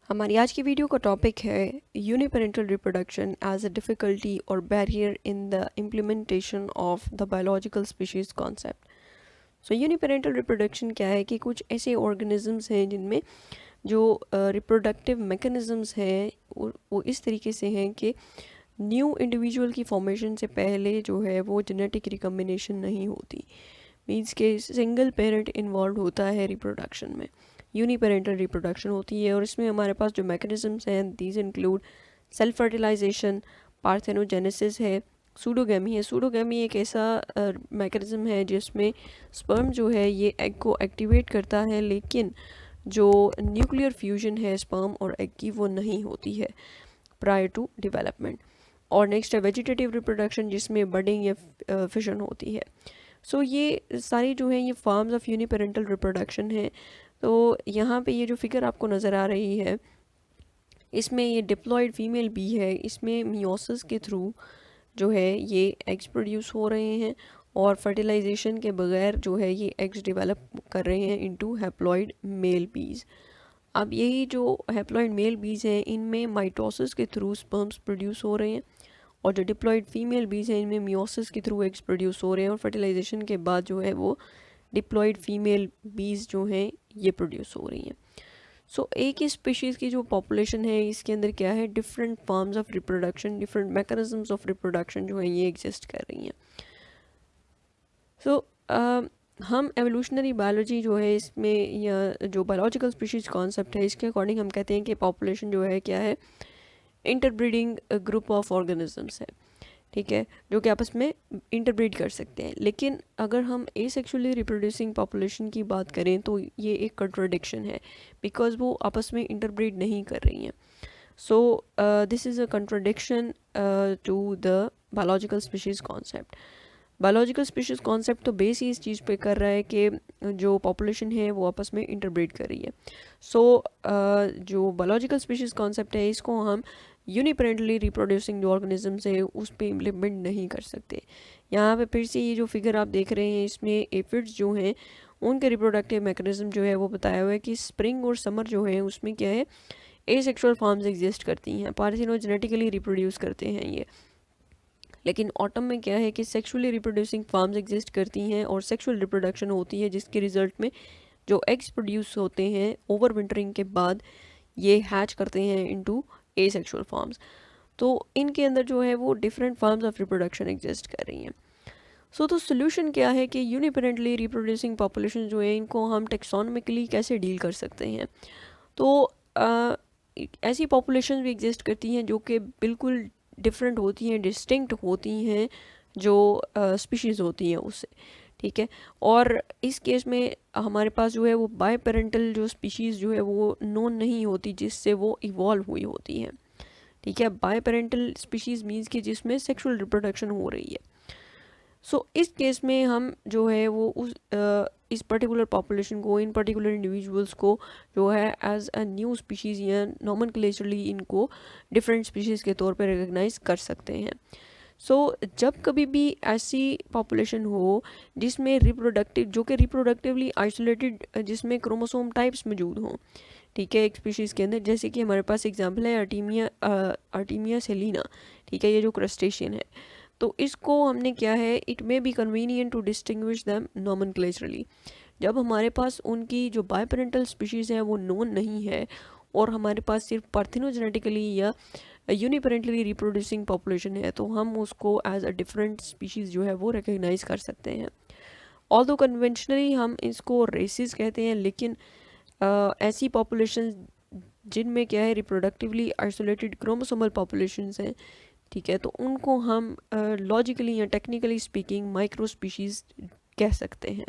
हमारी आज की वीडियो का टॉपिक है uniparental reproduction as a difficulty और barrier in the implementation of the biological species concept. So uniparental reproduction क्या है कि कुछ ऐसे ऑर्गेनिजम्स हैं जिनमें जो रिप्रोडक्टिव मैकेनिज़म्स हैं वो इस तरीके से हैं कि न्यू इंडिविजुअल की फॉर्मेशन से पहले जो है वो जेनेटिक रिकम्बिनेशन नहीं होती। मीन्स के सिंगल पेरेंट इन्वॉल्व होता है रिप्रोडक्शन में, यूनिपेरेंटल रिप्रोडक्शन होती है। और इसमें हमारे पास जो मैकेनिज़म्स हैं these include self fertilisation, parthenogenesis है, सूडोगैमी है। सूडोगैमी एक ऐसा मैकेनिज़्म है जिसमें स्पर्म जो है ये एग को एक्टिवेट करता है, लेकिन जो न्यूक्लियर फ्यूजन है स्पर्म और एग की वो नहीं होती है प्रायर टू डेवलपमेंट। और नेक्स्ट है वेजिटेटिव रिप्रोडक्शन जिसमें बडिंग या फिशन होती है। सो ये सारी जो है ये फॉर्म्स ऑफ यूनिपेरेंटल रिप्रोडक्शन है। तो यहाँ पे ये जो फिगर आपको नज़र आ रही है इसमें ये डिप्लॉयड फीमेल बी है, इसमें मियोसिस के थ्रू जो है ये एग्स प्रोड्यूस हो रहे हैं और फर्टिलाइजेशन के बगैर जो है ये एग्स डेवलप कर रहे हैं इनटू हैप्लॉइड मेल बीज। अब यही जो हैप्लॉइड मेल बीज हैं इनमें माइटोसिस के थ्रू स्पर्म्स प्रोड्यूस हो रहे हैं और जो डिप्लॉयड फीमेल बीज हैं इनमें मियोसिस के थ्रू एग्स प्रोड्यूस हो रहे हैं और फर्टिलाइजेशन के बाद जो है वो डिप्लॉयड फीमेल बीज जो हैं ये प्रोड्यूस हो रही हैं। सो एक ही स्पीशीज़ की जो पॉपुलेशन है इसके अंदर क्या है different forms of reproduction, different mechanisms of reproduction जो है ये एग्जिस्ट कर रही हैं। सो हम एवोल्यूशनरी बायोलॉजी जो है इसमें या जो बायोलॉजिकल स्पीशीज़ कॉन्सेप्ट है इसके अकॉर्डिंग हम कहते हैं कि पॉपुलेशन जो है क्या है इंटरब्रीडिंग ग्रुप ऑफ ऑर्गेनिजम्स है, ठीक है, जो कि आपस में इंटरब्रीड कर सकते हैं। लेकिन अगर हम एसेक्सुअली रिप्रोड्यूसिंग पॉपुलेशन की बात करें तो ये एक कंट्राडिक्शन है बिकॉज वो आपस में इंटरब्रीड नहीं कर रही हैं। So this is a contradiction to the biological species concept. Biological species concept तो बेस ही इस चीज़ पे कर रहा है कि जो पॉपुलेशन है वो आपस में इंटरब्रीड कर रही है। सो जो बायोलॉजिकल स्पीशीज़ कॉन्सेप्ट है इसको हम यूनिपेरेंटली रिप्रोड्यूसिंग जो ऑर्गेनिजम्स है उस पर इम्प्लीमेंट नहीं कर सकते। यहाँ पे फिर से ये जो फिगर आप देख रहे हैं इसमें एफिड्स जो हैं उनके रिप्रोडक्टिव मैकेनिज्म जो है वो बताया हुआ है कि स्प्रिंग और समर जो है उसमें क्या है एसेक्सुअल फॉर्म्स एग्जिस्ट करती हैं, पार्थिनोजेनेटिकली रिप्रोड्यूस करते हैं ये। लेकिन ऑटम में क्या है कि सेक्सुअली रिप्रोड्यूसिंग फॉर्म्स एग्जिस्ट करती हैं और सेक्सुअल रिप्रोडक्शन होती है जिसके रिजल्ट में जो एग्स प्रोड्यूस होते हैं ओवर विंटरिंग के बाद ये हैच करते हैं इनटू एसेक्सुअल फॉर्म्स। तो इनके अंदर जो है वो different forms of reproduction exist कर रही हैं। सो तो सोल्यूशन क्या है कि यूनिपेरेंटली रिप्रोड्यूसिंग पॉपुलेशन जो है इनको हम टेक्सोनॉमिकली कैसे डील कर सकते हैं। तो ऐसी पॉपुलेशन भी एग्जिस्ट करती हैं जो कि बिल्कुल डिफरेंट होती हैं, डिस्टिंक्ट होती हैं जो स्पीशीज़ होती हैं उससे, ठीक है। और इस केस में हमारे पास जो है वो बाय पेरेंटल जो स्पीशीज़ जो है वो नोन नहीं होती जिससे वो इवॉल्व हुई होती हैं, ठीक है। बाय पेरेंटल स्पीशीज़ मीन्स कि जिसमें सेक्सुअल रिप्रोडक्शन हो रही है। सो इस केस में हम जो है वो इस पर्टिकुलर पॉपुलेशन को, इन पर्टिकुलर इंडिविजुअल्स को जो है एज अ न्यू स्पीशीज़ या नॉमेनक्लेचरली इनको डिफरेंट स्पीशीज़ के तौर पर रिकग्नाइज कर सकते हैं। सो जब कभी भी ऐसी पॉपुलेशन हो जिसमें रिप्रोडक्टिव जो कि रिप्रोडक्टिवली आइसोलेटेड जिसमें क्रोमोसोम टाइप्स मौजूद हों, ठीक है, एक स्पीशीज़ के अंदर, जैसे कि हमारे पास एग्जांपल है आर्टीमिया सेलिना, ठीक है, ये जो क्रस्टेशियन है। तो इसको हमने क्या है it may be convenient to distinguish them nomenclaturally. जब हमारे पास उनकी जो बायपेरेंटल स्पीशीज़ है वो नोन नहीं है और हमारे पास सिर्फ पार्थिनोजेनेटिकली या यूनिपेरेंटली रिप्रोड्यूसिंग पॉपुलेशन है तो हम उसको एज अ डिफरेंट स्पीशीज़ जो है वो रिकग्नाइज कर सकते हैं। ऑल्दो कन्वेंशनली हम इसको रेसिस कहते हैं, लेकिन ऐसी पॉपुलेशन जिनमें क्या है रिप्रोडक्टिवली आइसोलेटेड क्रोमोसोमल पॉपुलेशंस हैं, ठीक है, तो उनको हम लॉजिकली या टेक्निकली स्पीकिंग माइक्रो स्पीशीज़ कह सकते हैं।